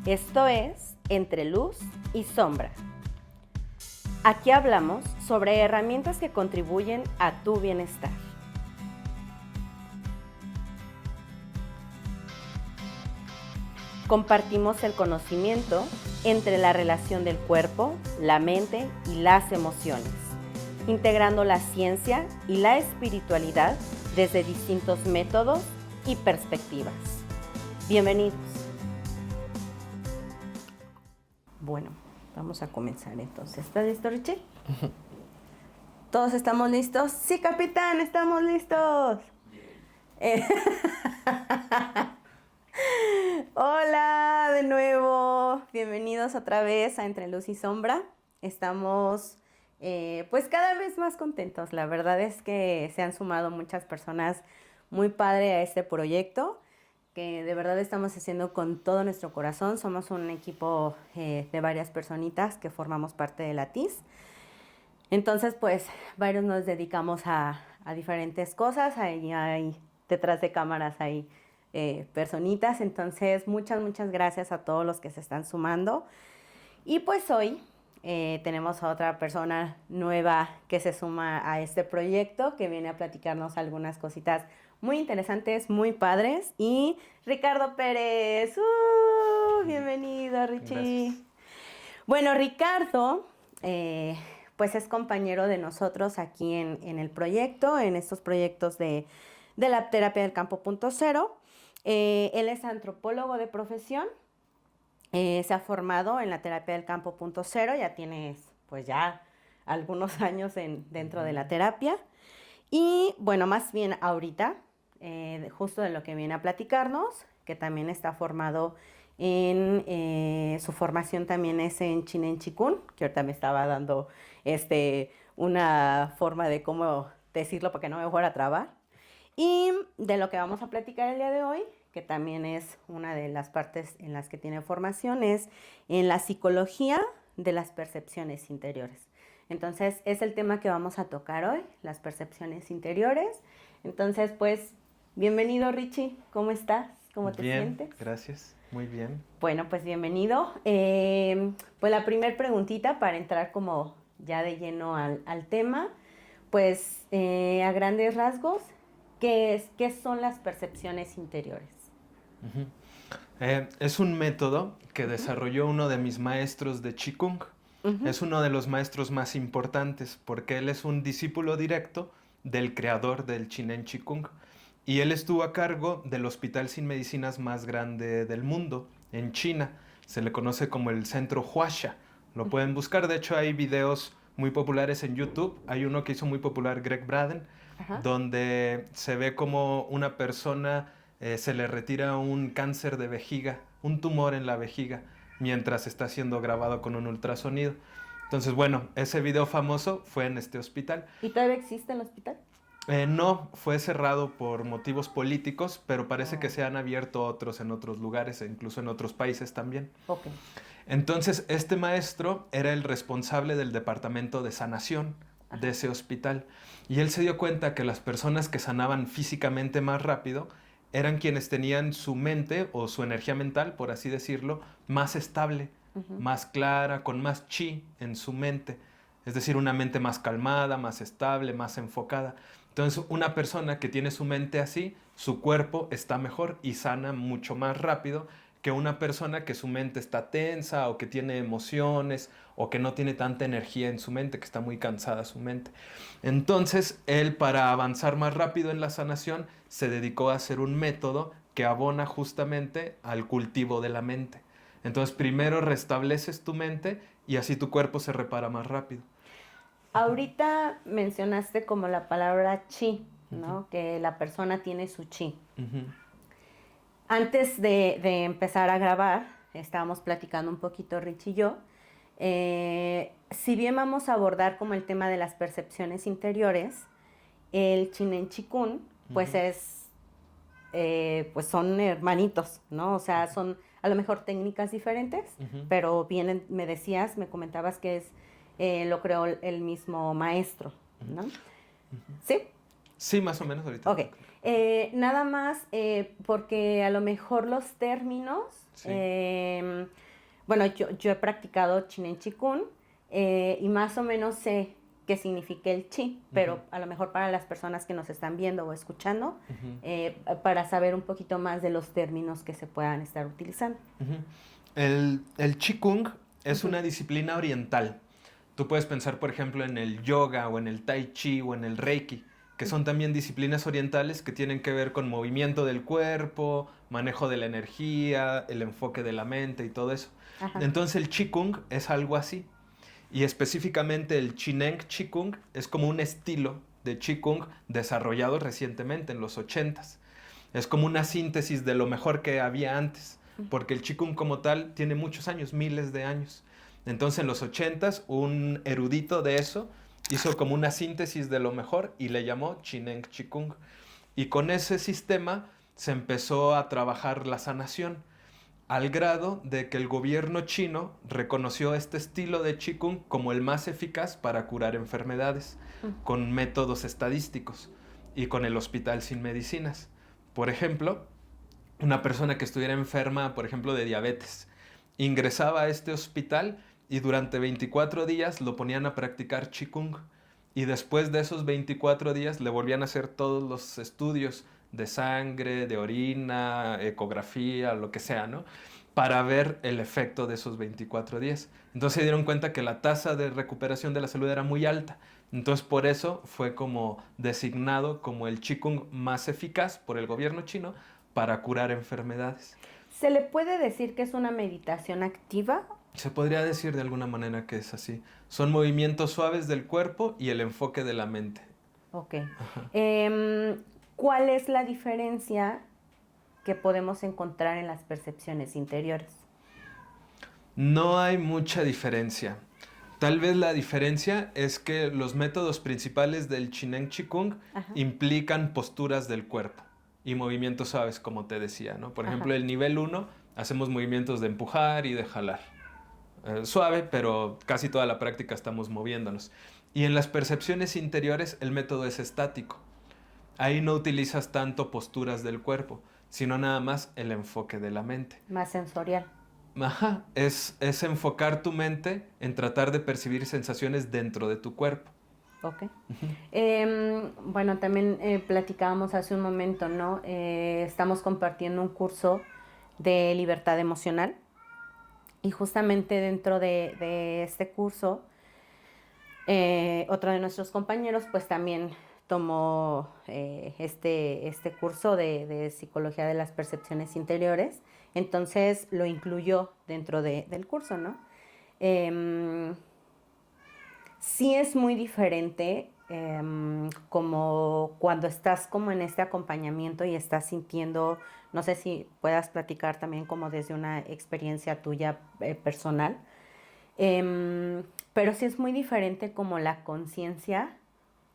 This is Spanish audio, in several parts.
Esto es Entre Luz y Sombra. Aquí hablamos sobre herramientas que contribuyen a tu bienestar. Compartimos el conocimiento entre la relación del cuerpo, la mente y las emociones, integrando la ciencia y la espiritualidad desde distintos métodos y perspectivas. Bienvenidos. Bueno, vamos a comenzar entonces. ¿Estás listo, Richie? ¿Todos estamos listos? Sí, capitán, estamos listos. Hola de nuevo, bienvenidos otra vez a Entre Luz y Sombra. Estamos pues cada vez más contentos. La verdad es que se han sumado muchas personas muy padre a este proyecto, que de verdad estamos haciendo con todo nuestro corazón. Somos un equipo de varias personitas que formamos parte de la TIS. Entonces, pues, varios nos dedicamos a diferentes cosas. Ahí hay, detrás de cámaras hay personitas. Entonces, muchas gracias a todos los que se están sumando. Y pues hoy tenemos a otra persona nueva que se suma a este proyecto, que viene a platicarnos algunas cositas muy interesantes, muy padres. Y Ricardo Pérez, bienvenido, Richie. Gracias. Bueno, Ricardo, pues es compañero de nosotros aquí en el proyecto, en estos proyectos de la terapia del campo punto cero. Él es antropólogo de profesión, se ha formado en la terapia del campo punto cero, ya tiene pues ya algunos años dentro de la terapia. Y bueno, más bien ahorita, justo de lo que viene a platicarnos, que también está formado en su formación también es en Chinen Chikun, que ahorita me estaba dando una forma de cómo decirlo para que no me fuera a trabar. Y de lo que vamos a platicar el día de hoy, que también es una de las partes en las que tiene formación, es en la psicología de las percepciones interiores. Entonces, es el tema que vamos a tocar hoy, las percepciones interiores. Entonces, pues, bienvenido, Richie. ¿Cómo estás? ¿Cómo te sientes? Bien, gracias. Muy bien. Bueno, pues bienvenido. Pues la primera preguntita para entrar como ya de lleno al tema, pues a grandes rasgos, ¿qué son las percepciones interiores? Uh-huh. Es un método que desarrolló uno de mis maestros de Qigong. Uh-huh. Es uno de los maestros más importantes porque él es un discípulo directo del creador del Chinen Qigong. Y él estuvo a cargo del hospital sin medicinas más grande del mundo, en China. Se le conoce como el Centro Huaxia. Lo pueden buscar, de hecho hay videos muy populares en YouTube. Hay uno que hizo muy popular Greg Braden, Ajá. donde se ve como una persona se le retira un cáncer de vejiga, un tumor en la vejiga, mientras está siendo grabado con un ultrasonido. Entonces, bueno, ese video famoso fue en este hospital. ¿Y todavía existe el hospital? No, fue cerrado por motivos políticos, pero parece que se han abierto otros en otros lugares e incluso en otros países también. Ok. Entonces, este maestro era el responsable del departamento de sanación de ese hospital. Y él se dio cuenta que las personas que sanaban físicamente más rápido eran quienes tenían su mente o su energía mental, por así decirlo, más estable, más clara, con más chi en su mente. Es decir, una mente más calmada, más estable, más enfocada. Entonces, una persona que tiene su mente así, su cuerpo está mejor y sana mucho más rápido que una persona que su mente está tensa o que tiene emociones o que no tiene tanta energía en su mente, que está muy cansada su mente. Entonces, él, para avanzar más rápido en la sanación, se dedicó a hacer un método que abona justamente al cultivo de la mente. Entonces, primero restableces tu mente y así tu cuerpo se repara más rápido. Ahorita mencionaste como la palabra chi, ¿no? Que la persona tiene su chi. Antes de empezar a grabar, estábamos platicando un poquito Rich y yo. Si bien vamos a abordar como el tema de las percepciones interiores, el Chinen Chikun, pues pues son hermanitos, ¿no? O sea, son a lo mejor técnicas diferentes, pero bien me decías, me comentabas que lo creó el mismo maestro, ¿no? ¿Sí? Sí, más o menos ahorita. Ok. Nada más porque a lo mejor los términos Sí. bueno, yo he practicado Chinen Chikun y más o menos sé qué significa el chi, pero a lo mejor para las personas que nos están viendo o escuchando, para saber un poquito más de los términos que se puedan estar utilizando. El Qigong es una disciplina oriental. Tú puedes pensar, por ejemplo, en el yoga o en el tai chi o en el reiki, que son también disciplinas orientales que tienen que ver con movimiento del cuerpo, manejo de la energía, el enfoque de la mente y todo eso. Ajá. Entonces el Qigong es algo así. Y específicamente el Chineng Qigong es como un estilo de Qigong desarrollado recientemente en los 80s. Es como una síntesis de lo mejor que había antes, porque el Qigong como tal tiene muchos años, miles de años. Entonces en los 80s un erudito de eso hizo como una síntesis de lo mejor y le llamó Chineng Qigong. Y con ese sistema se empezó a trabajar la sanación, al grado de que el gobierno chino reconoció este estilo de Qigong como el más eficaz para curar enfermedades, con métodos estadísticos y con el hospital sin medicinas. Por ejemplo, una persona que estuviera enferma, por ejemplo, de diabetes, ingresaba a este hospital y durante 24 días lo ponían a practicar Qigong. Y después de esos 24 días le volvían a hacer todos los estudios de sangre, de orina, ecografía, lo que sea, ¿no? Para ver el efecto de esos 24 días. Entonces se dieron cuenta que la tasa de recuperación de la salud era muy alta. Entonces por eso fue como designado como el Qigong más eficaz por el gobierno chino para curar enfermedades. ¿Se le puede decir que es una meditación activa? Se podría decir de alguna manera que es así. Son movimientos suaves del cuerpo y el enfoque de la mente. Ok. ¿Cuál es la diferencia que podemos encontrar en las percepciones interiores? No hay mucha diferencia. Tal vez la diferencia es que los métodos principales del Chineng Qigong implican posturas del cuerpo y movimientos suaves, como te decía, ¿no? Por ejemplo, el nivel 1 hacemos movimientos de empujar y de jalar. Suave, pero casi toda la práctica estamos moviéndonos. Y en las percepciones interiores el método es estático. Ahí no utilizas tanto posturas del cuerpo, sino nada más el enfoque de la mente. Más sensorial. Ajá, es enfocar tu mente en tratar de percibir sensaciones dentro de tu cuerpo. Ok. Bueno, también platicábamos hace un momento, ¿no? Estamos compartiendo un curso de libertad emocional y justamente dentro de este curso, otro de nuestros compañeros pues también tomó este curso de psicología de las percepciones interiores, entonces lo incluyó dentro del curso, ¿no? Sí es muy diferente como cuando estás como en este acompañamiento y estás sintiendo, no sé si puedas platicar también como desde una experiencia tuya personal, pero sí es muy diferente como la conciencia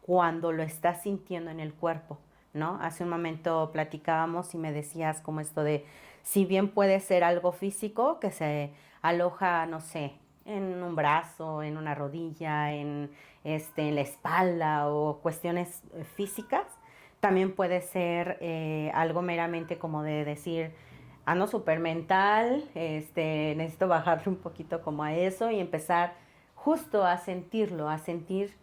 cuando lo estás sintiendo en el cuerpo, ¿no? Hace un momento platicábamos y me decías como esto de, si bien puede ser algo físico que se aloja, no sé, en un brazo, en una rodilla, en la espalda o cuestiones físicas, también puede ser algo meramente como de decir, ando súper mental, necesito bajarle un poquito como a eso y empezar justo a sentirlo, a sentir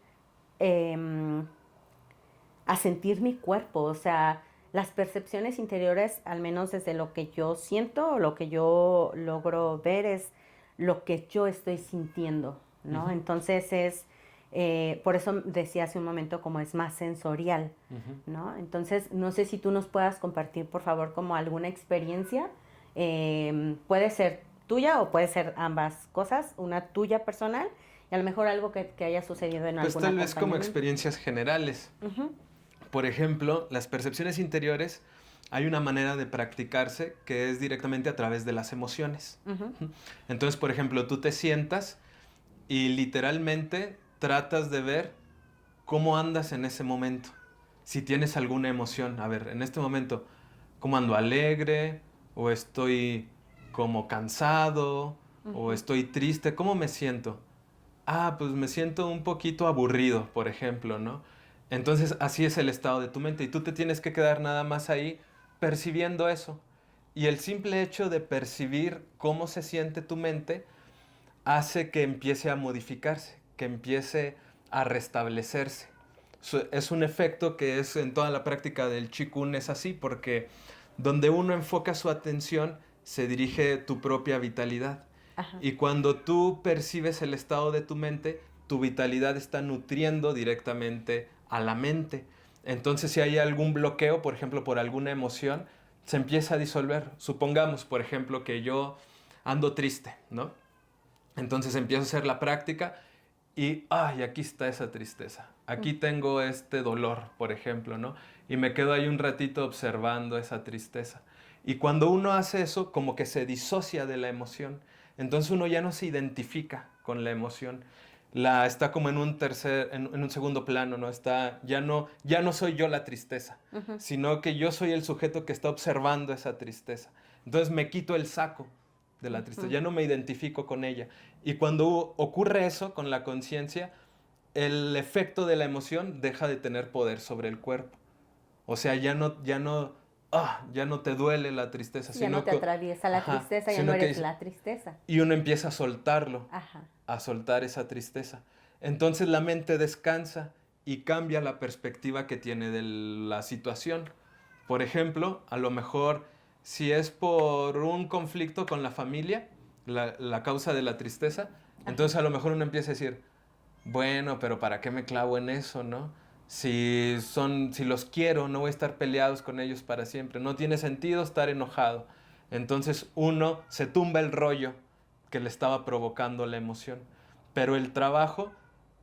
mi cuerpo, o sea, las percepciones interiores, al menos desde lo que yo siento o lo que yo logro ver es lo que yo estoy sintiendo, ¿no? Entonces por eso decía hace un momento como es más sensorial, ¿no? Entonces, no sé si tú nos puedas compartir, por favor, como alguna experiencia, puede ser tuya o puede ser ambas cosas, una tuya personal y a lo mejor algo que haya sucedido en Pues algún tal vez como acompañamiento. experiencias generales. Por ejemplo, las percepciones interiores, hay una manera de practicarse que es directamente a través de las emociones. Entonces, por ejemplo, tú te sientas y literalmente tratas de ver cómo andas en ese momento. Si tienes alguna emoción, a ver, en este momento, ¿cómo ando? ¿Alegre? ¿O estoy como cansado? ¿O estoy triste? ¿Cómo me siento? Ah, pues me siento un poquito aburrido, por ejemplo, ¿no? Entonces así es el estado de tu mente y tú te tienes que quedar nada más ahí percibiendo eso. Y el simple hecho de percibir cómo se siente tu mente hace que empiece a modificarse, que empiece a restablecerse. Es un efecto que es en toda la práctica del Qigong, es así, porque donde uno enfoca su atención, se dirige tu propia vitalidad. Ajá. Y cuando tú percibes el estado de tu mente, tu vitalidad está nutriendo directamente a la mente. Entonces, si hay algún bloqueo, por ejemplo, por alguna emoción, se empieza a disolver. Supongamos, por ejemplo, que yo ando triste, ¿no? Entonces empiezo a hacer la práctica y, ay, aquí está esa tristeza. Aquí tengo este dolor, por ejemplo, ¿no? Y me quedo ahí un ratito observando esa tristeza. Y cuando uno hace eso, como que se disocia de la emoción. Entonces uno ya no se identifica con la emoción. Está como en un segundo plano, ¿no? Ya no soy yo la tristeza, sino que yo soy el sujeto que está observando esa tristeza. Entonces me quito el saco de la tristeza, ya no me identifico con ella. Y cuando ocurre eso con la conciencia, el efecto de la emoción deja de tener poder sobre el cuerpo. O sea, ya no te duele la tristeza, Sí, ya no te atraviesa la tristeza, ya no eres la tristeza. Y uno empieza a soltarlo, Ajá. a soltar esa tristeza. Entonces la mente descansa y cambia la perspectiva que tiene de la situación. Por ejemplo, a lo mejor si es por un conflicto con la familia, la causa de la tristeza, entonces a lo mejor uno empieza a decir, bueno, pero ¿para qué me clavo en eso, no? Si los quiero, no voy a estar peleados con ellos para siempre. No tiene sentido estar enojado. Entonces uno se tumba el rollo que le estaba provocando la emoción. Pero el trabajo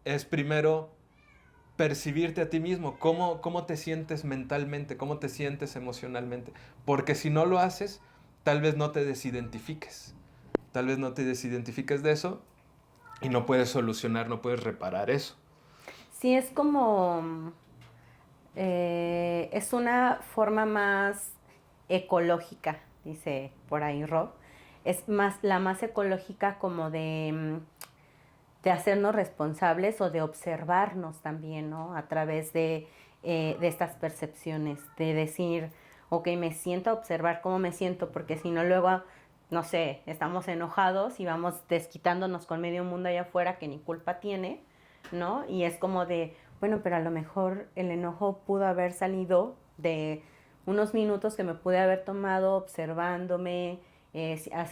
es primero percibirte a ti mismo, cómo te sientes mentalmente, cómo te sientes emocionalmente. Porque si no lo haces, tal vez no te desidentifiques. Tal vez no te desidentifiques de eso y no puedes solucionar, no puedes reparar eso. Sí, es como, es una forma más ecológica, dice por ahí Rob. Es más, la más ecológica como de hacernos responsables o de observarnos también, ¿no? A través de estas percepciones, de decir, ok, me siento a observar cómo me siento, porque si no luego, no sé, estamos enojados y vamos desquitándonos con medio mundo allá afuera que ni culpa tiene, ¿no? Y es como de, bueno, pero a lo mejor el enojo pudo haber salido de unos minutos que me pude haber tomado observándome,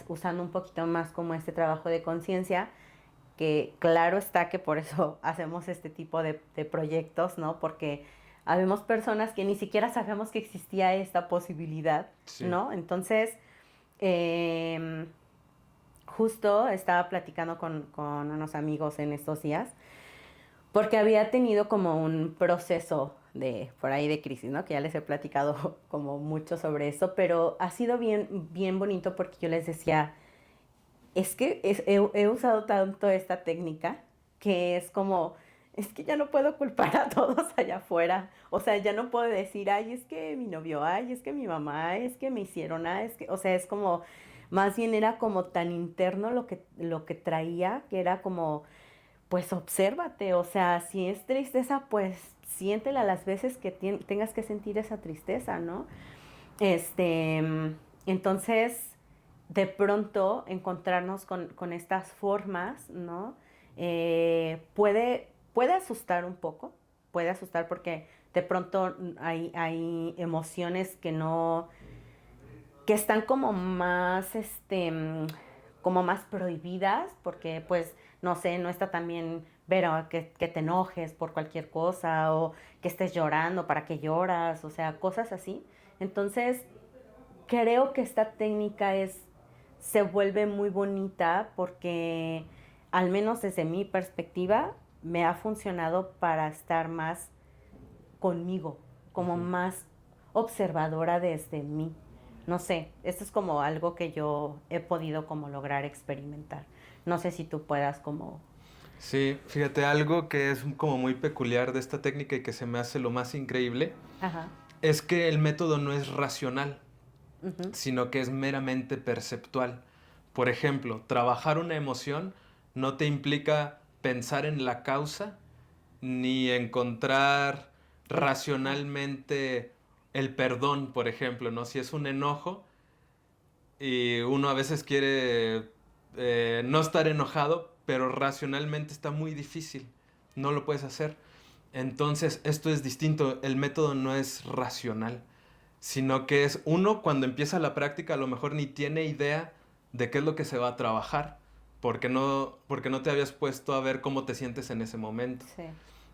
usando un poquito más como este trabajo de conciencia, que claro está que por eso hacemos este tipo de proyectos, ¿no? Porque habemos personas que ni siquiera sabemos que existía esta posibilidad, Sí. ¿no? Entonces, justo estaba platicando con unos amigos en estos días, porque había tenido como un proceso por ahí de crisis, ¿no? Que ya les he platicado como mucho sobre eso, pero ha sido bien bonito porque yo les decía, es que he usado tanto esta técnica que es como, es que ya no puedo culpar a todos allá afuera. O sea, ya no puedo decir, ay, es que mi novio, ay, es que mi mamá, ay, es que me hicieron, ay, es que, o sea, es como, más bien era como tan interno lo que traía, que era como, pues obsérvate, o sea, si es tristeza, pues siéntela las veces que tengas que sentir esa tristeza, ¿no? Este, entonces, de pronto encontrarnos con estas formas, ¿no? Puede asustar un poco, puede asustar porque de pronto hay emociones que están como más, como más prohibidas, porque pues, no sé, no está tan bien ver que te enojes por cualquier cosa o que estés llorando, para que lloras, o sea, cosas así. Entonces, creo que esta técnica se vuelve muy bonita porque, al menos desde mi perspectiva, me ha funcionado para estar más conmigo, como más observadora desde mí. No sé, esto es como algo que yo he podido como lograr experimentar. No sé si tú puedas como... Sí, fíjate, algo que es como muy peculiar de esta técnica y que se me hace lo más increíble Ajá. es que el método no es racional, Uh-huh. sino que es meramente perceptual. Por ejemplo, trabajar una emoción no te implica pensar en la causa ni encontrar racionalmente el perdón, por ejemplo, ¿no? Si es un enojo, y uno a veces quiere no estar enojado, pero racionalmente está muy difícil, no lo puedes hacer. Entonces, esto es distinto, el método no es racional, sino que es uno cuando empieza la práctica a lo mejor ni tiene idea de qué es lo que se va a trabajar, porque no te habías puesto a ver cómo te sientes en ese momento. Sí.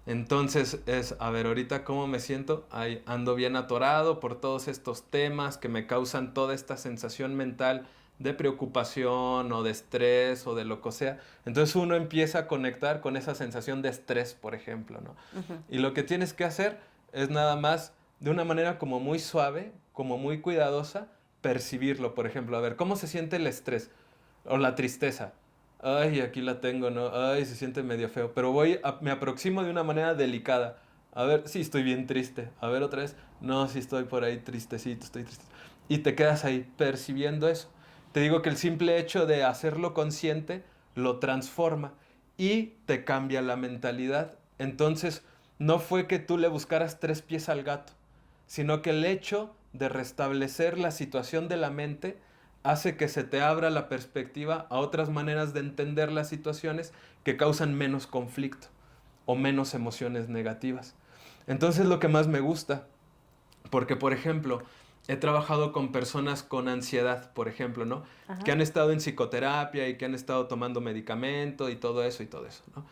Entonces es, a ver, ahorita cómo me siento, ahí ando bien atorado por todos estos temas que me causan toda esta sensación mental de preocupación o de estrés o de lo que sea. Entonces uno empieza a conectar con esa sensación de estrés, por ejemplo, ¿no? Ujú. Y lo que tienes que hacer es nada más, de una manera como muy suave, como muy cuidadosa, percibirlo, por ejemplo. A ver, ¿cómo se siente el estrés o la tristeza? Ay, aquí la tengo, ¿no? Ay, se siente medio feo. Pero me aproximo de una manera delicada. A ver, sí, estoy bien triste. A ver, otra vez. No, sí, estoy por ahí tristecito, estoy triste. Y te quedas ahí percibiendo eso. Te digo que el simple hecho de hacerlo consciente lo transforma y te cambia la mentalidad. Entonces, no fue que tú le buscaras tres pies al gato, sino que el hecho de restablecer la situación de la mente hace que se te abra la perspectiva a otras maneras de entender las situaciones que causan menos conflicto o menos emociones negativas. Entonces lo que más me gusta, porque por ejemplo, he trabajado con personas con ansiedad, por ejemplo, ¿no? Que Ajá. han estado en psicoterapia y que han estado tomando medicamento y todo eso, ¿no?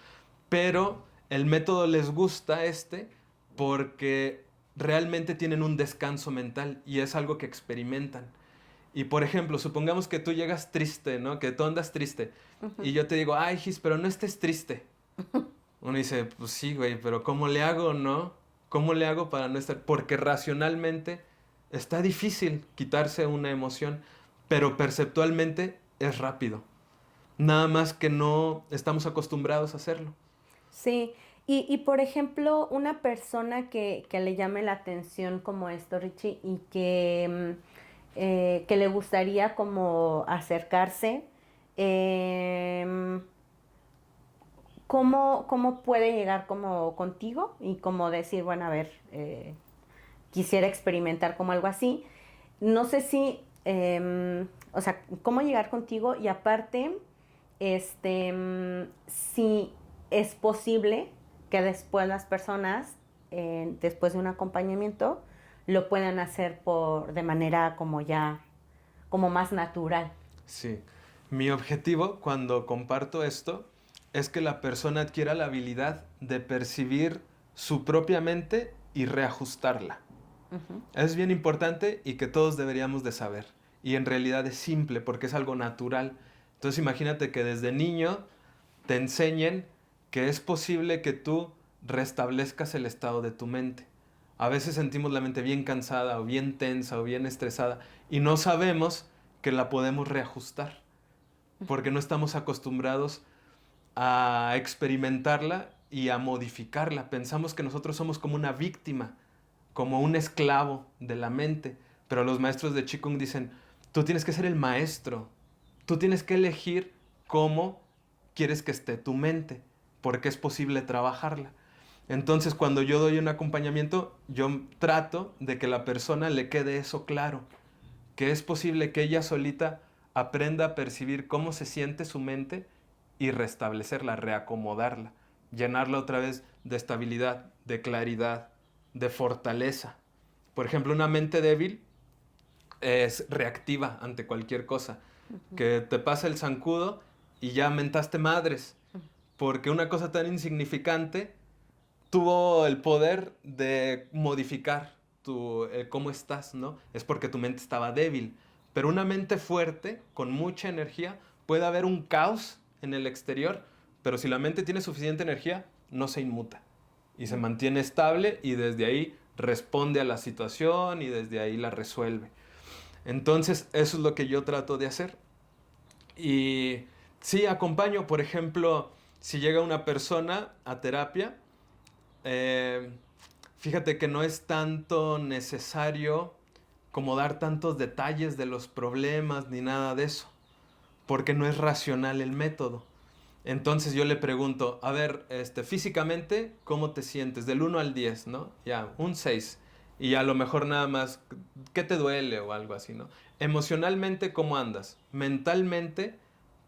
Pero el método les gusta porque realmente tienen un descanso mental y es algo que experimentan. Y por ejemplo, supongamos que tú llegas triste, ¿no? Que tú andas triste. Ujú. Y yo te digo, ay, Gis, pero no estés triste. Uno dice, pues sí, güey, pero ¿cómo le hago, no? ¿Cómo le hago para no estar? Porque racionalmente está difícil quitarse una emoción, pero perceptualmente es rápido. Nada más que no estamos acostumbrados a hacerlo. Sí, y por ejemplo, una persona que le llame la atención como esto, Richie, y que le gustaría como acercarse, em, ¿cómo puede llegar como contigo y como decir, bueno, a ver, quisiera experimentar como algo así? No sé si, o sea, cómo llegar contigo y aparte, si es posible que después las personas, después de un acompañamiento, lo puedan hacer de manera como ya, como más natural. Sí. Mi objetivo cuando comparto esto es que la persona adquiera la habilidad de percibir su propia mente y reajustarla. Ujú. Es bien importante y que todos deberíamos de saber. Y en realidad es simple porque es algo natural. Entonces imagínate que desde niño te enseñen que es posible que tú restablezcas el estado de tu mente. A veces sentimos la mente bien cansada o bien tensa o bien estresada y no sabemos que la podemos reajustar porque no estamos acostumbrados a experimentarla y a modificarla. Pensamos que nosotros somos como una víctima, como un esclavo de la mente. Pero los maestros de Qigong dicen, tú tienes que ser el maestro. Tú tienes que elegir cómo quieres que esté tu mente, porque es posible trabajarla. Entonces, cuando yo doy un acompañamiento, yo trato de que la persona le quede eso claro, que es posible que ella solita aprenda a percibir cómo se siente su mente y restablecerla, reacomodarla, llenarla otra vez de estabilidad, de claridad, de fortaleza. Por ejemplo, una mente débil es reactiva ante cualquier cosa. Que te pasa el zancudo y ya mentaste madres. Porque una cosa tan insignificante tuvo el poder de modificar cómo estás, ¿no? Es porque tu mente estaba débil. Pero una mente fuerte, con mucha energía, puede haber un caos en el exterior, pero si la mente tiene suficiente energía, no se inmuta y se mantiene estable y desde ahí responde a la situación y desde ahí la resuelve. Entonces, eso es lo que yo trato de hacer. Y sí, acompaño, por ejemplo, si llega una persona a terapia, eh, fíjate que no es tanto necesario como dar tantos detalles de los problemas ni nada de eso, porque no es racional el método. Entonces yo le pregunto, a ver, físicamente, ¿cómo te sientes? Del 1 al 10, ¿no? Ya, un 6. Y a lo mejor nada más, ¿qué te duele o algo así, ¿no? Emocionalmente, ¿cómo andas? Mentalmente,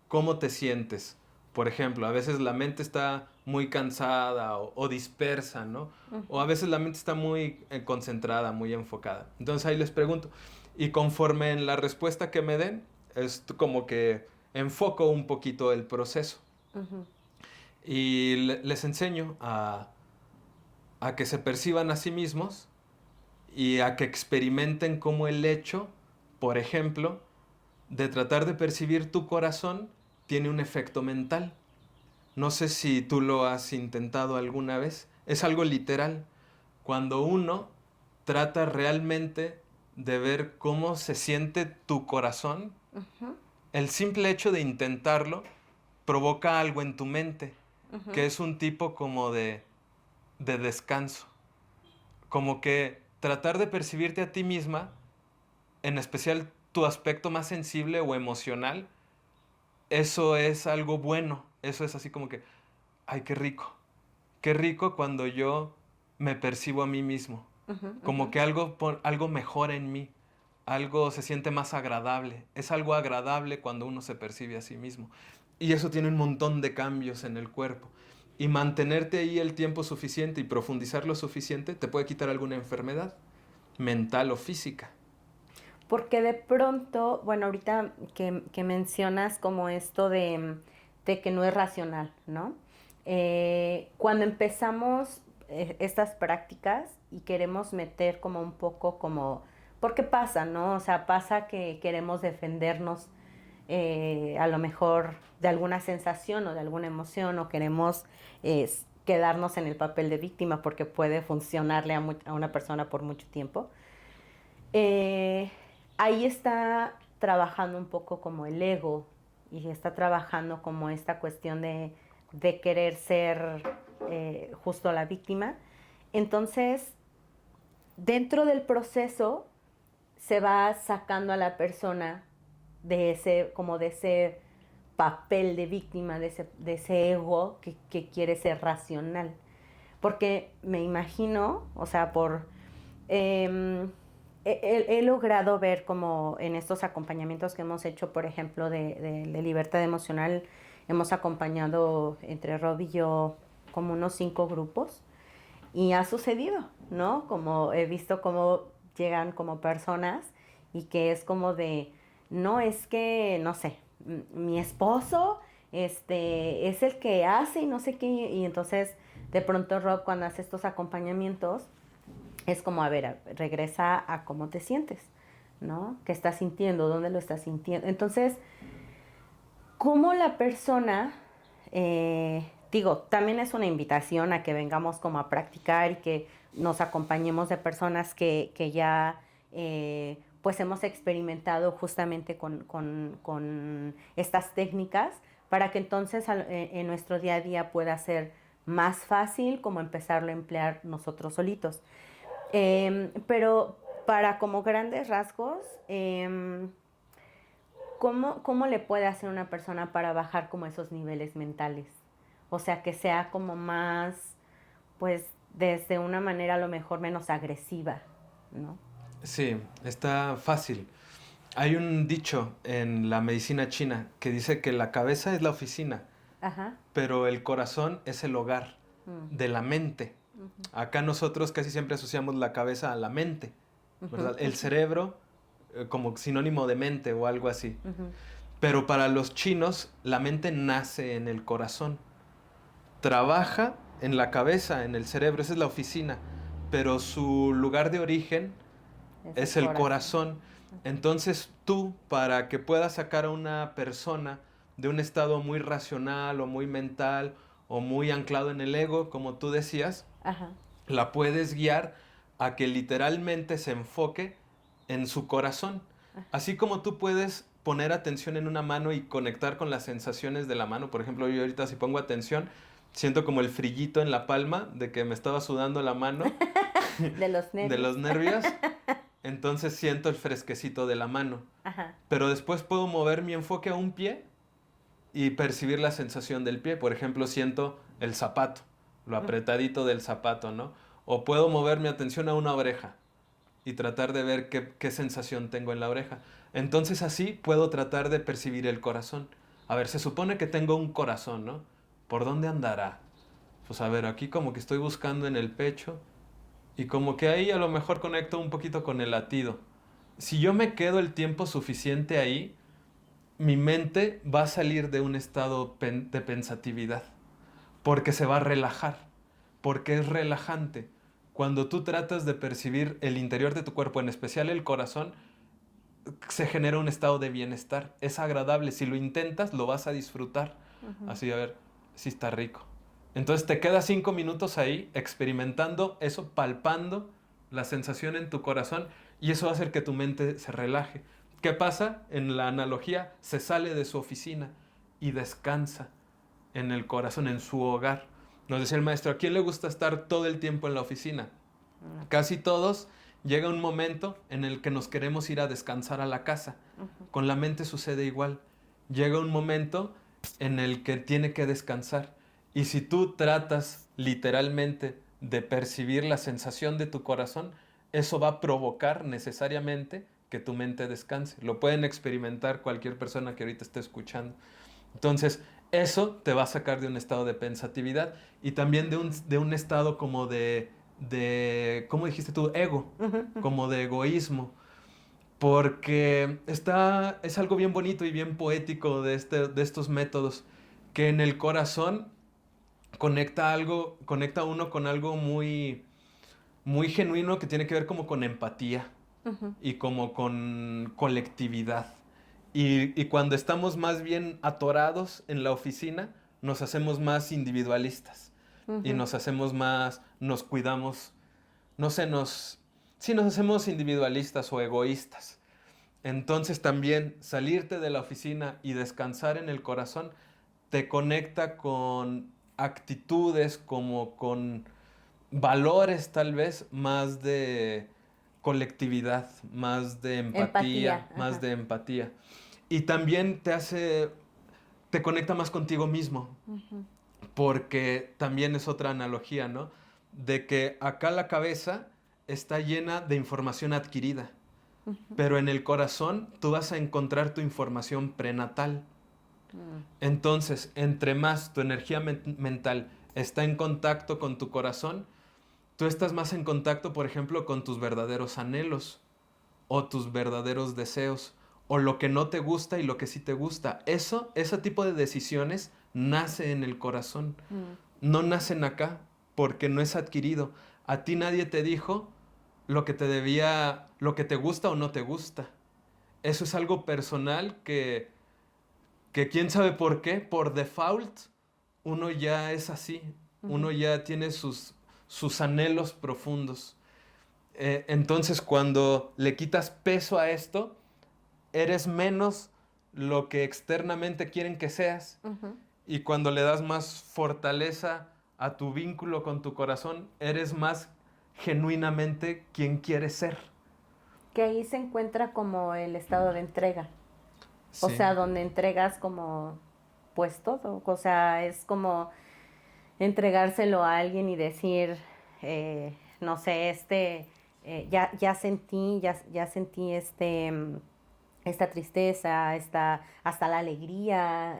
¿cómo te sientes? Por ejemplo, a veces la mente está muy cansada o dispersa, ¿no? O a Ujú. veces la mente está muy concentrada, muy enfocada. Entonces ahí les pregunto. Y conforme en la respuesta que me den, es como que enfoco un poquito el proceso. Ujú. Y les enseño a que se perciban a sí mismos y a que experimenten como el hecho, por ejemplo, de tratar de percibir tu corazón tiene un efecto mental. No sé si tú lo has intentado alguna vez. Es algo literal. Cuando uno trata realmente de ver cómo se siente tu corazón, Ujú. el simple hecho de intentarlo provoca algo en tu mente, que Ujú. es un tipo como de descanso. Como que tratar de percibirte a ti misma, en especial tu aspecto más sensible o emocional, eso es algo bueno. Eso es así como que, ay, qué rico. Qué rico cuando yo me percibo a mí mismo. Ujú. Ujú. Como que algo mejora en mí. Algo se siente más agradable. Es algo agradable cuando uno se percibe a sí mismo. Y eso tiene un montón de cambios en el cuerpo. Y mantenerte ahí el tiempo suficiente y profundizar lo suficiente te puede quitar alguna enfermedad mental o física. Porque de pronto, bueno, ahorita que mencionas como esto de que no es racional, ¿no? Cuando empezamos estas prácticas y queremos meter como un poco como, porque pasa, ¿no? O sea, pasa que queremos defendernos a lo mejor de alguna sensación o de alguna emoción o queremos quedarnos en el papel de víctima porque puede funcionarle a una persona por mucho tiempo. eh, Ahí está trabajando un poco como el ego y está trabajando como esta cuestión de querer ser justo la víctima. Entonces, dentro del proceso se va sacando a la persona de ese, como de ese papel de víctima, de ese ego que quiere ser racional. Porque me imagino, o sea, he logrado ver como en estos acompañamientos que hemos hecho, por ejemplo, de libertad emocional, hemos acompañado entre Rob y yo como unos 5 grupos y ha sucedido, ¿no? Como he visto cómo llegan como personas y que es como de, no es que, no sé, mi esposo es el que hace y no sé qué, y entonces de pronto Rob cuando hace estos acompañamientos es como, a ver, regresa a cómo te sientes, ¿no? ¿Qué estás sintiendo? ¿Dónde lo estás sintiendo? Entonces, cómo la persona, digo, también es una invitación a que vengamos como a practicar y que nos acompañemos de personas que ya pues hemos experimentado justamente con estas técnicas para que entonces en nuestro día a día pueda ser más fácil como empezarlo a emplear nosotros solitos. Pero para como grandes rasgos, ¿cómo le puede hacer una persona para bajar como esos niveles mentales? O sea, que sea como más, pues, desde una manera a lo mejor menos agresiva, ¿no? Sí, está fácil. Hay un dicho en la medicina china que dice que la cabeza es la oficina, Ajá. pero el corazón es el hogar Mm. de la mente. Ujú. Acá nosotros casi siempre asociamos la cabeza a la mente, Ujú. ¿verdad? El Ujú. cerebro como sinónimo de mente o algo así. Ujú. Pero para los chinos, la mente nace en el corazón. Trabaja en la cabeza, en el cerebro, esa es la oficina. Pero su lugar de origen Es el es el corazón. corazón. Ujú. Entonces tú, para que puedas sacar a una persona de un estado muy racional o muy mental o muy anclado en el ego, como tú decías, Ajá. la puedes guiar a que literalmente se enfoque en su corazón. Así como tú puedes poner atención en una mano y conectar con las sensaciones de la mano. Por ejemplo, yo ahorita si pongo atención, siento como el frillito en la palma de que me estaba sudando la mano De los de nervios. los nervios. Entonces siento el fresquecito de la mano. Ajá. Pero después puedo mover mi enfoque a un pie y percibir la sensación del pie. Por ejemplo, siento el zapato, lo Ujú. apretadito del zapato, ¿no? O puedo mover mi atención a una oreja. y tratar de ver qué sensación tengo en la oreja. Entonces así puedo tratar de percibir el corazón. A ver, se supone que tengo un corazón, ¿no? ¿Por dónde andará? Pues a ver, aquí como que estoy buscando en el pecho y como que ahí a lo mejor conecto un poquito con el latido. Si yo me quedo el tiempo suficiente ahí, mi mente va a salir de un estado de pensatividad, porque se va a relajar, porque es relajante. Cuando tú tratas de percibir el interior de tu cuerpo, en especial el corazón, se genera un estado de bienestar. Es agradable. Si lo intentas, lo vas a disfrutar. Así, a ver, sí está rico. Entonces te quedas 5 minutos ahí experimentando eso, palpando la sensación en tu corazón y eso va a hacer que tu mente se relaje. ¿Qué pasa? En la analogía, se sale de su oficina y descansa en el corazón, en su hogar. Nos decía el maestro, ¿a quién le gusta estar todo el tiempo en la oficina? Casi todos. Llega un momento en el que nos queremos ir a descansar a la casa. Con la mente sucede igual. Llega un momento en el que tiene que descansar. Y si tú tratas literalmente de percibir la sensación de tu corazón, eso va a provocar necesariamente que tu mente descanse. Lo pueden experimentar cualquier persona que ahorita esté escuchando. Entonces, eso te va a sacar de un estado de pensatividad y también de un estado como ¿cómo dijiste tú? Ego, como de egoísmo. Porque es algo bien bonito y bien poético de estos métodos, que en el corazón conecta uno con algo muy, muy genuino que tiene que ver como con empatía y como con colectividad. Y cuando estamos más bien atorados en la oficina, nos hacemos más individualistas y nos cuidamos, no sé, sí nos hacemos individualistas o egoístas. Entonces también salirte de la oficina y descansar en el corazón te conecta con actitudes, como con valores tal vez más de colectividad, más de empatía, más de empatía. Y también te conecta más contigo mismo, porque también es otra analogía, ¿no? De que acá la cabeza está llena de información adquirida, pero en el corazón tú vas a encontrar tu información prenatal. Entonces, entre más tu energía mental está en contacto con tu corazón, tú estás más en contacto, por ejemplo, con tus verdaderos anhelos o tus verdaderos deseos o lo que no te gusta y lo que sí te gusta. Ese tipo de decisiones nace en el corazón. No nacen acá porque no es adquirido. A ti nadie te dijo lo que te gusta o no te gusta. Eso es algo personal que quién sabe por qué, por default, uno ya es así. Uno ya tiene sus anhelos profundos. Entonces, cuando le quitas peso a esto, eres menos lo que externamente quieren que seas. Y cuando le das más fortaleza a tu vínculo con tu corazón, eres más genuinamente quien quieres ser. Que ahí se encuentra como el estado de entrega. Sí. O sea, donde entregas como pues todo. O sea, es como entregárselo a alguien y decir, no sé, ya sentí esta tristeza, hasta la alegría,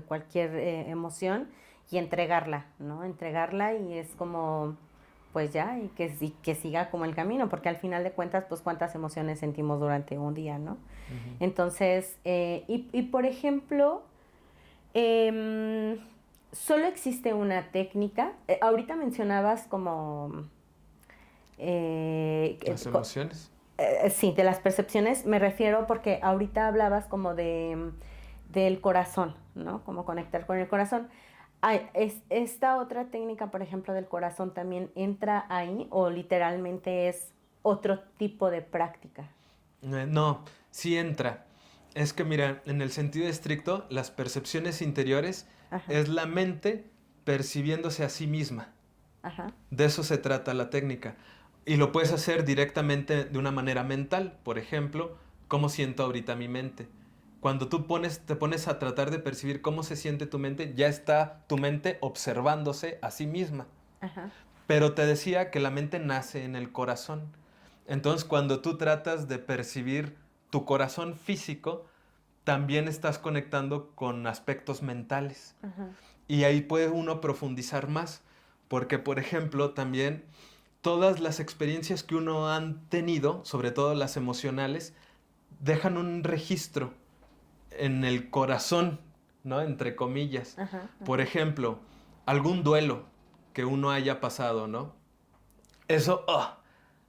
cualquier emoción, y entregarla, ¿no? Entregarla y es como, pues ya, y que siga como el camino, porque al final de cuentas, pues cuántas emociones sentimos durante un día, ¿no? Entonces, y por ejemplo, solo existe una técnica. Ahorita mencionabas como... ¿Las emociones? Sí, de las percepciones me refiero porque ahorita hablabas como del corazón, ¿no? Como conectar con el corazón. Esta otra técnica, por ejemplo, del corazón también entra ahí o literalmente es otro tipo de práctica. No, sí entra. Es que mira, en el sentido estricto, las percepciones interiores es la mente percibiéndose a sí misma. De eso se trata la técnica. Y lo puedes hacer directamente de una manera mental. Por ejemplo, ¿cómo siento ahorita mi mente? Cuando te pones a tratar de percibir cómo se siente tu mente, ya está tu mente observándose a sí misma. Pero te decía que la mente nace en el corazón. Entonces, cuando tú tratas de percibir tu corazón físico, también estás conectando con aspectos mentales. Ajá. Y ahí puede uno profundizar más, porque, por ejemplo, también todas las experiencias que uno han tenido, sobre todo las emocionales, dejan un registro en el corazón, ¿no? Entre comillas. Ajá, ajá. Por ejemplo, algún duelo que uno haya pasado, ¿no? Eso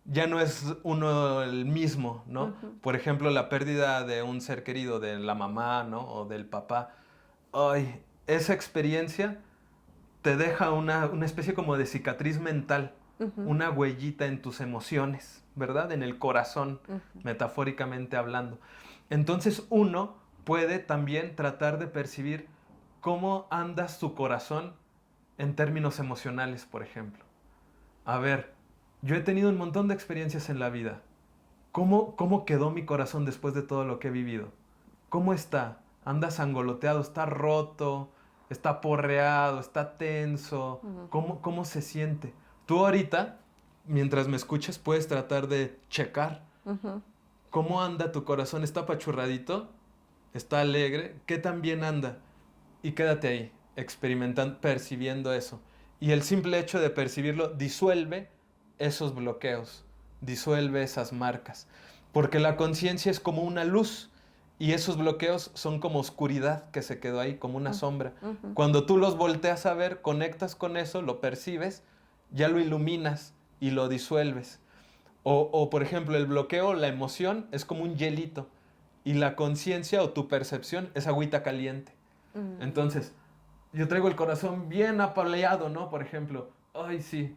ya no es uno el mismo, ¿no? Ujú. Por ejemplo, la pérdida de un ser querido, de la mamá, ¿no? O del papá. Ay, esa experiencia te deja una especie como de cicatriz mental, Ujú. una huellita en tus emociones, ¿verdad? En el corazón, Ujú. metafóricamente hablando. Entonces uno puede también tratar de percibir cómo anda su corazón en términos emocionales, por ejemplo. A ver, yo he tenido un montón de experiencias en la vida. ¿Cómo quedó mi corazón después de todo lo que he vivido? ¿Cómo está? ¿Anda sangoloteado? ¿Está roto? ¿Está porreado? ¿Está tenso? Ujú. ¿Cómo se siente? Tú ahorita, mientras me escuches, puedes tratar de checar Ujú. cómo anda tu corazón. ¿Está apachurradito? ¿Está alegre? ¿Qué tan bien anda? Y quédate ahí, experimentando, percibiendo eso. Y el simple hecho de percibirlo disuelve esos bloqueos, disuelve esas marcas. Porque la conciencia es como una luz y esos bloqueos son como oscuridad que se quedó ahí, como una sombra. Ujú. Cuando tú los volteas a ver, conectas con eso, lo percibes, ya lo iluminas y lo disuelves. Por ejemplo, el bloqueo, la emoción, es como un hielito y la conciencia o tu percepción es agüita caliente. Mm. Entonces, yo traigo el corazón bien apaleado, ¿no? Por ejemplo, ay, sí,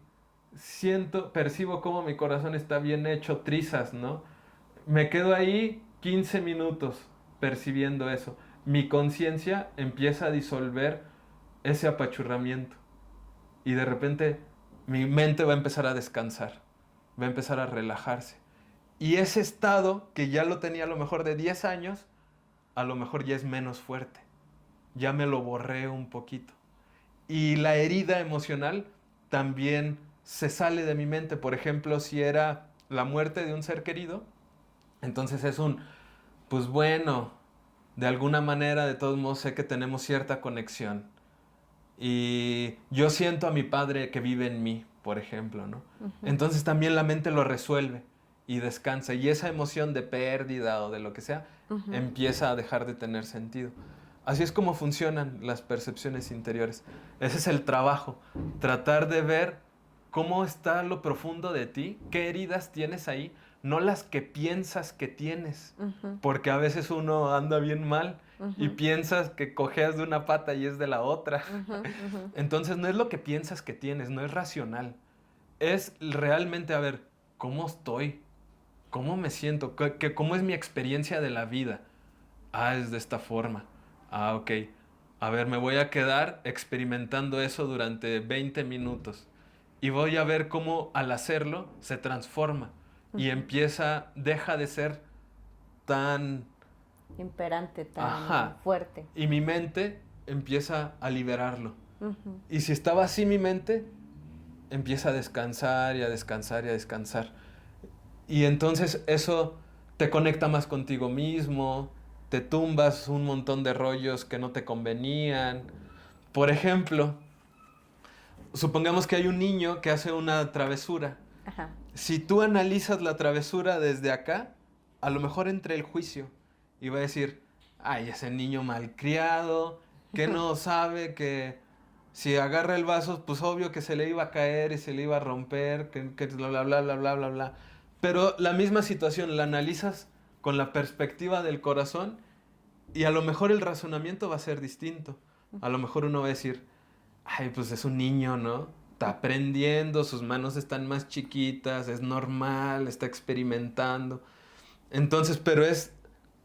percibo cómo mi corazón está bien hecho trizas, ¿no? Me quedo ahí 15 minutos percibiendo eso. Mi conciencia empieza a disolver ese apachurramiento y de repente mi mente va a empezar a descansar, va a empezar a relajarse. Y ese estado que ya lo tenía a lo mejor de 10 años, a lo mejor ya es menos fuerte. Ya me lo borré un poquito. Y la herida emocional también se sale de mi mente. Por ejemplo, si era la muerte de un ser querido, entonces es pues bueno, de alguna manera, de todos modos, sé que tenemos cierta conexión. Y yo siento a mi padre que vive en mí, por ejemplo, ¿no? Ujú. Entonces también la mente lo resuelve y descansa. Y esa emoción de pérdida o de lo que sea Ujú. empieza a dejar de tener sentido. Así es como funcionan las percepciones interiores. Ese es el trabajo. Tratar de ver cómo está lo profundo de ti, qué heridas tienes ahí, no las que piensas que tienes. Ujú. Porque a veces uno anda bien mal y Ujú. piensas que cojeas de una pata y es de la otra. Ujú. Ujú. Entonces no es lo que piensas que tienes, no es racional. Es realmente a ver, ¿cómo estoy? ¿Cómo me siento? ¿Cómo es mi experiencia de la vida? Ah, es de esta forma. Ah, ok. A ver, me voy a quedar experimentando eso durante 20 minutos. Y voy a ver cómo al hacerlo se transforma. Y Ujú. deja de ser tan... Imperante, tan Ajá. fuerte. Y mi mente empieza a liberarlo. Ujú. Y si estaba así mi mente, empieza a descansar y a descansar y a descansar. Y entonces eso te conecta más contigo mismo, te tumbas un montón de rollos que no te convenían. Por ejemplo, supongamos que hay un niño que hace una travesura. Ajá. Si tú analizas la travesura desde acá, a lo mejor entre el juicio y va a decir, ay, ese niño malcriado, que no sabe que si agarra el vaso, pues obvio que se le iba a caer y se le iba a romper, que bla, bla, bla, bla, bla, bla, bla. Pero la misma situación la analizas con la perspectiva del corazón y a lo mejor el razonamiento va a ser distinto. A lo mejor uno va a decir, ay, pues es un niño, ¿no? Está aprendiendo, sus manos están más chiquitas, es normal, está experimentando. Entonces, pero es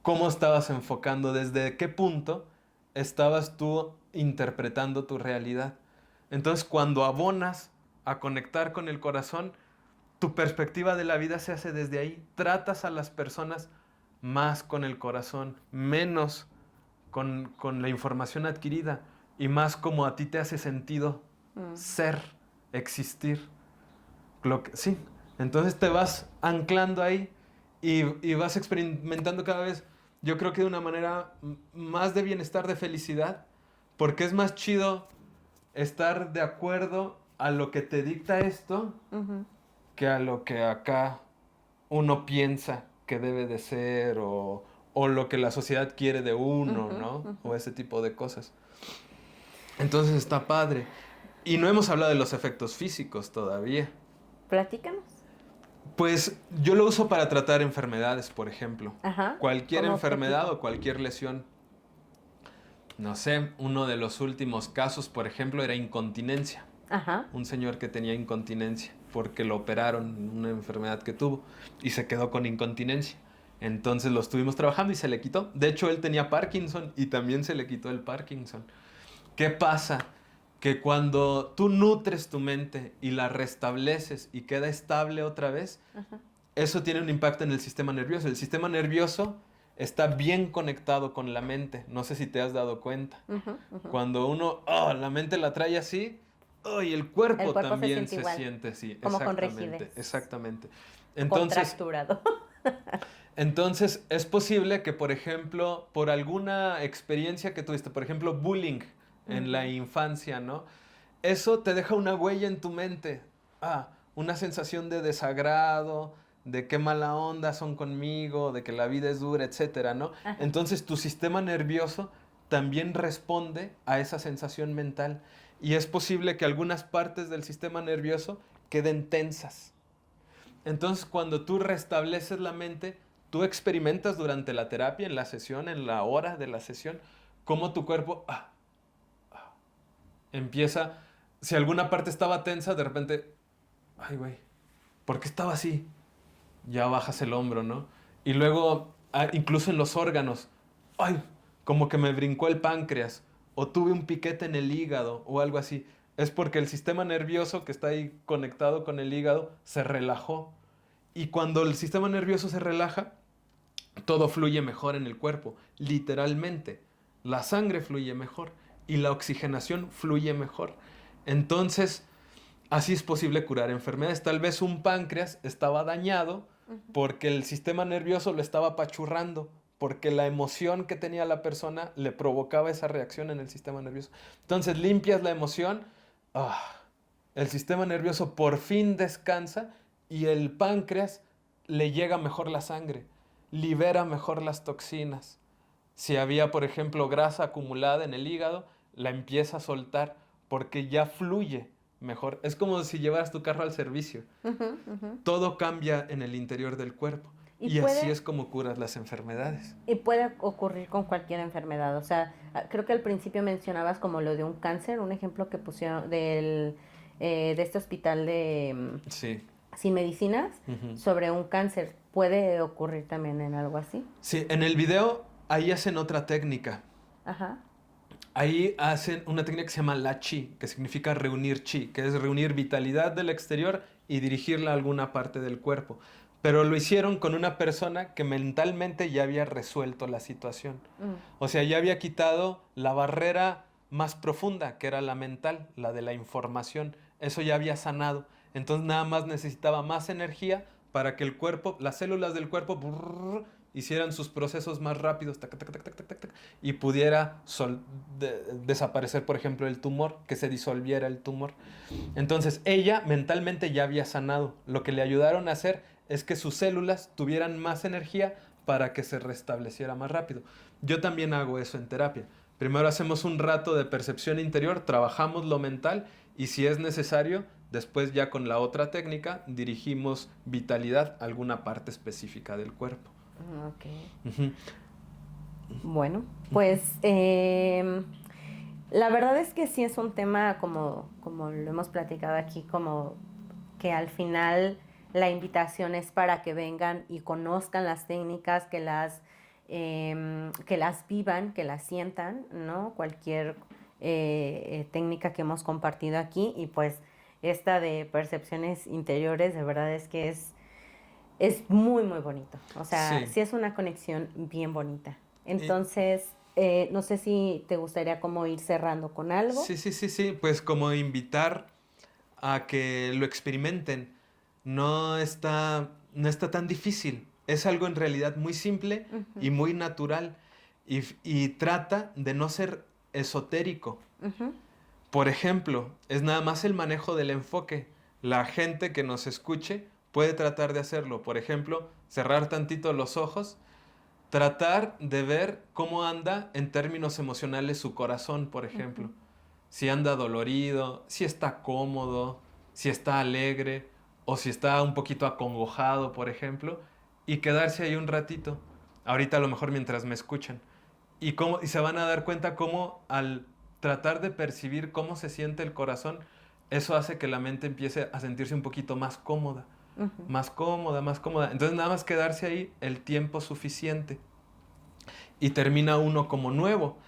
cómo estabas enfocando, desde qué punto estabas tú interpretando tu realidad. Entonces, cuando abonas a conectar con el corazón, tu perspectiva de la vida se hace desde ahí. Tratas a las personas más con el corazón, menos con la información adquirida y más como a ti te hace sentido Mm. ser, existir. Sí, Entonces te vas anclando ahí y vas experimentando cada vez, yo creo que de una manera más de bienestar, de felicidad, porque es más chido estar de acuerdo a lo que te dicta esto Ujú. que a lo que acá uno piensa que debe de ser o lo que la sociedad quiere de uno, Ujú, ¿no? ujú. O ese tipo de cosas. Entonces está padre. Y no hemos hablado de los efectos físicos todavía. Platícanos. Pues yo lo uso para tratar enfermedades, por ejemplo. Ajá. Cualquier ¿Cómo qué enfermedad tipo? o cualquier lesión. No sé, uno de los últimos casos, por ejemplo, era incontinencia. Ajá. Un señor que tenía incontinencia porque lo operaron en una enfermedad que tuvo y se quedó con incontinencia. Entonces lo estuvimos trabajando y se le quitó. De hecho, él tenía Parkinson y también se le quitó el Parkinson. ¿Qué pasa? Que cuando tú nutres tu mente y la restableces y queda estable otra vez, Ajá. eso tiene un impacto en el sistema nervioso. El sistema nervioso está bien conectado con la mente. No sé si te has dado cuenta. Ujú, ujú. Cuando uno, la mente la trae así, y el El cuerpo cuerpo se también siente se igual, siente así. como con Exactamente, rigidez, exactamente. Entonces, contracturado. entonces es posible que, por ejemplo, por alguna experiencia que tuviste, por ejemplo, bullying en la Ujú. infancia, ¿no? Eso te deja una huella en tu mente. Una sensación de desagrado, de qué mala onda son conmigo, de que la vida es dura, etcétera, ¿no? Ajá. Entonces tu sistema nervioso también responde a esa sensación mental y es posible que algunas partes del sistema nervioso queden tensas. Entonces, cuando tú restableces la mente, tú experimentas durante la terapia, en la sesión, en la hora de la sesión, cómo tu cuerpo empieza, si alguna parte estaba tensa, de repente, ay, güey, ¿por qué estaba así? Ya bajas el hombro, ¿no? Y luego, incluso en los órganos, ay, como que me brincó el páncreas, o tuve un piquete en el hígado, o algo así. Es porque el sistema nervioso que está ahí conectado con el hígado se relajó. Y cuando el sistema nervioso se relaja, todo fluye mejor en el cuerpo, literalmente. La sangre fluye mejor y la oxigenación fluye mejor. Entonces, así es posible curar enfermedades. Tal vez un páncreas estaba dañado Ujú. porque el sistema nervioso lo estaba apachurrando, porque la emoción que tenía la persona le provocaba esa reacción en el sistema nervioso. Entonces, limpias la emoción, ah, el sistema nervioso por fin descansa y el páncreas le llega mejor la sangre, libera mejor las toxinas. Si había, por ejemplo, grasa acumulada en el hígado, la empieza a soltar porque ya fluye mejor. Es como si llevaras tu carro al servicio. Ujú, ujú. Todo cambia en el interior del cuerpo. Y Y así puede, es como curas las enfermedades. y puede ocurrir con cualquier enfermedad. O sea, creo que al principio mencionabas como lo de un cáncer, un ejemplo que pusieron de este hospital de Sí. sin medicinas Ujú. sobre un cáncer. ¿Puede ocurrir también en algo así? Sí, en el video ahí hacen otra técnica. Ajá. Ahí hacen una técnica que se llama la chi, que significa reunir chi, que es reunir vitalidad del exterior y dirigirla a alguna parte del cuerpo. Pero lo hicieron con una persona que mentalmente ya había resuelto la situación. Mm. O sea, ya había quitado la barrera más profunda, que era la mental, la de la información. Eso ya había sanado. Entonces nada más necesitaba más energía para que el cuerpo, las células del cuerpo, hicieran sus procesos más rápidos tac, tac, tac, tac, tac, tac, y pudiera desaparecer, por ejemplo, el tumor, que se disolviera el tumor. Entonces ella mentalmente ya había sanado. Lo que le ayudaron a hacer es que sus células tuvieran más energía para que se restableciera más rápido. Yo también hago eso en terapia. Primero hacemos un rato de percepción interior, trabajamos lo mental y si es necesario, después ya con la otra técnica dirigimos vitalidad a alguna parte específica del cuerpo. Ok. Ujú. Bueno, pues la verdad es que sí es un tema como lo hemos platicado aquí, como que al final la invitación es para que vengan y conozcan las técnicas, que las vivan, que las sientan, ¿no? Cualquier técnica que hemos compartido aquí y pues esta de percepciones interiores, de verdad es que es muy, muy bonito. O sea, Sí. sí es una conexión bien bonita. Y- Entonces, no sé si te gustaría como ir cerrando con algo. sí, sí, sí, sí. Pues como invitar a que lo experimenten. no está tan difícil. Es algo en realidad muy simple y muy natural. Y trata de no ser esotérico. Por ejemplo, es nada más el manejo del enfoque. La gente que nos escuche puede tratar de hacerlo. Por ejemplo, cerrar tantito los ojos, tratar de ver cómo anda en términos emocionales su corazón, por ejemplo. Si anda dolorido, si está cómodo, si está alegre o si está un poquito acongojado, por ejemplo, y quedarse ahí un ratito. Ahorita a lo mejor mientras me escuchan. Y se van a dar cuenta cómo al tratar de percibir cómo se siente el corazón, eso hace que la mente empiece a sentirse un poquito más cómoda, más cómoda, más cómoda. Entonces nada más quedarse ahí el tiempo suficiente y termina uno como nuevo.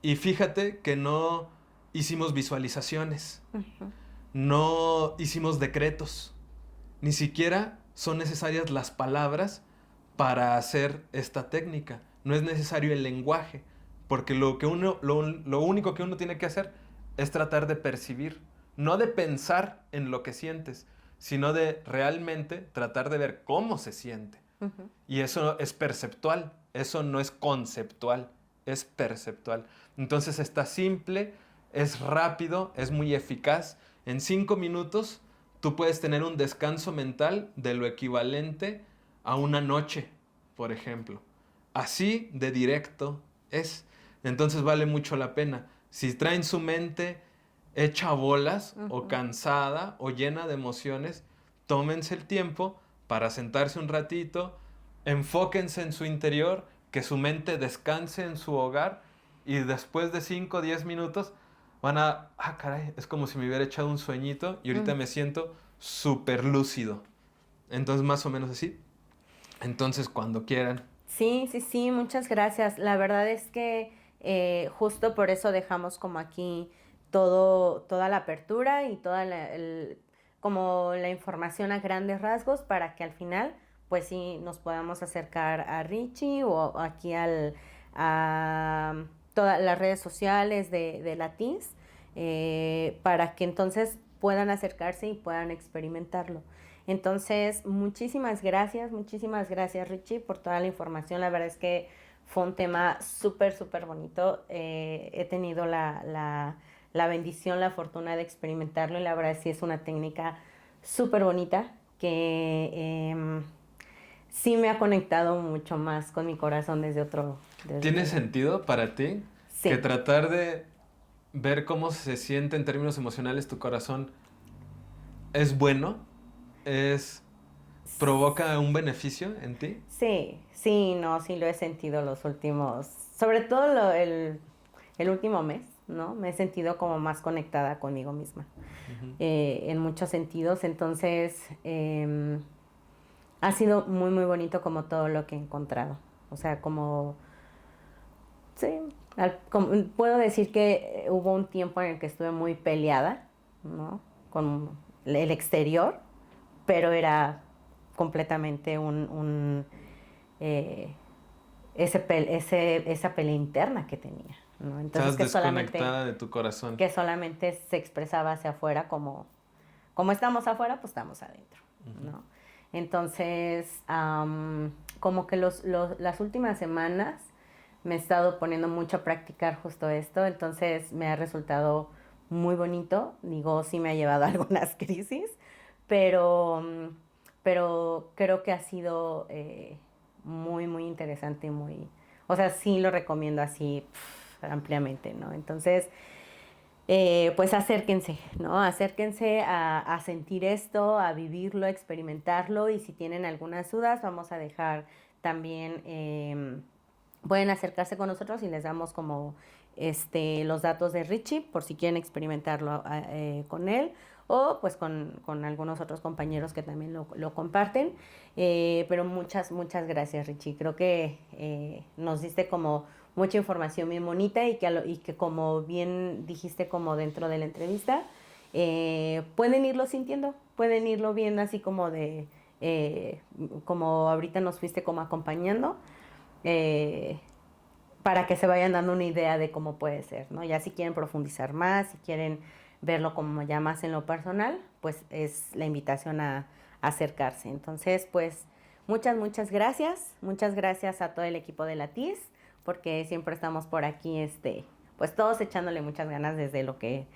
Y fíjate que no hicimos visualizaciones, no hicimos decretos, ni siquiera son necesarias las palabras para hacer esta técnica. No es necesario el lenguaje, porque lo único que uno tiene que hacer es tratar de percibir, no de pensar en lo que sientes, sino de realmente tratar de ver cómo se siente. Y eso es perceptual, eso no es conceptual, es perceptual. Entonces está simple, es rápido, es muy eficaz. En 5 minutos tú puedes tener un descanso mental de lo equivalente a una noche, por ejemplo. Así de directo es. Entonces vale mucho la pena. Si traen su mente hecha bolas o cansada o llena de emociones, tómense el tiempo para sentarse un ratito, enfóquense en su interior, que su mente descanse en su hogar y después de 5 o 10 minutos van a, caray, es como si me hubiera echado un sueñito y ahorita me siento súper lúcido. Entonces más o menos así. Entonces cuando quieran. Sí, sí, sí, muchas gracias. La verdad es que justo por eso dejamos como aquí toda la apertura y como la información a grandes rasgos para que al final pues sí nos podamos acercar a Richie o aquí a todas las redes sociales de Latiz para que entonces puedan acercarse y puedan experimentarlo. Entonces, muchísimas gracias Richie por toda la información. La verdad es que fue un tema súper, súper bonito. He tenido la bendición, la fortuna de experimentarlo y la verdad sí es una técnica súper bonita que sí me ha conectado mucho más con mi corazón desde otro... ¿Tiene sentido para ti Sí. que tratar de ver cómo se siente en términos emocionales tu corazón es bueno? ¿Provoca un beneficio en ti? Sí, sí, no, sí lo he sentido los últimos, sobre todo el último mes, ¿no? Me he sentido como más conectada conmigo misma en muchos sentidos, entonces ha sido muy, muy bonito como todo lo que he encontrado, o sea, como, sí, puedo decir que hubo un tiempo en el que estuve muy peleada, ¿no? Con el exterior, pero era completamente esa pelea interna que tenía, ¿no? Entonces Estás desconectada de tu corazón. que solamente se expresaba hacia afuera como estamos afuera, pues estamos adentro, ¿no? Entonces, como que las últimas semanas me he estado poniendo mucho a practicar justo esto, entonces me ha resultado muy bonito. Digo, sí me ha llevado a algunas crisis, pero creo que ha sido muy, muy interesante, o sea, sí lo recomiendo así ampliamente, ¿no? Entonces, pues acérquense, ¿no? Acérquense a sentir esto, a vivirlo, a experimentarlo y si tienen algunas dudas, vamos a dejar también, pueden acercarse con nosotros y les damos como los datos de Richie por si quieren experimentarlo con él o pues con algunos otros compañeros que también lo comparten. Pero muchas, muchas gracias, Richie. Creo que nos diste como mucha información bien bonita y que como bien dijiste como dentro de la entrevista, pueden irlo sintiendo, pueden irlo viendo así como como ahorita nos fuiste como acompañando, para que se vayan dando una idea de cómo puede ser, ¿no? Ya si quieren profundizar más, si quieren verlo como ya más en lo personal, pues es la invitación a acercarse. Entonces, pues, muchas gracias. Muchas gracias a todo el equipo de la TIS, porque siempre estamos por aquí, pues todos echándole muchas ganas desde lo que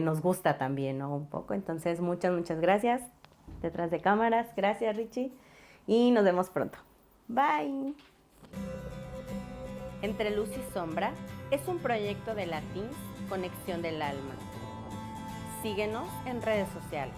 nos gusta también, ¿no? Un poco. Entonces, muchas gracias. Detrás de cámaras, gracias Richie. Y nos vemos pronto. Bye. Entre Luz y Sombra es un proyecto de la TIS Conexión del Alma. Síguenos en redes sociales.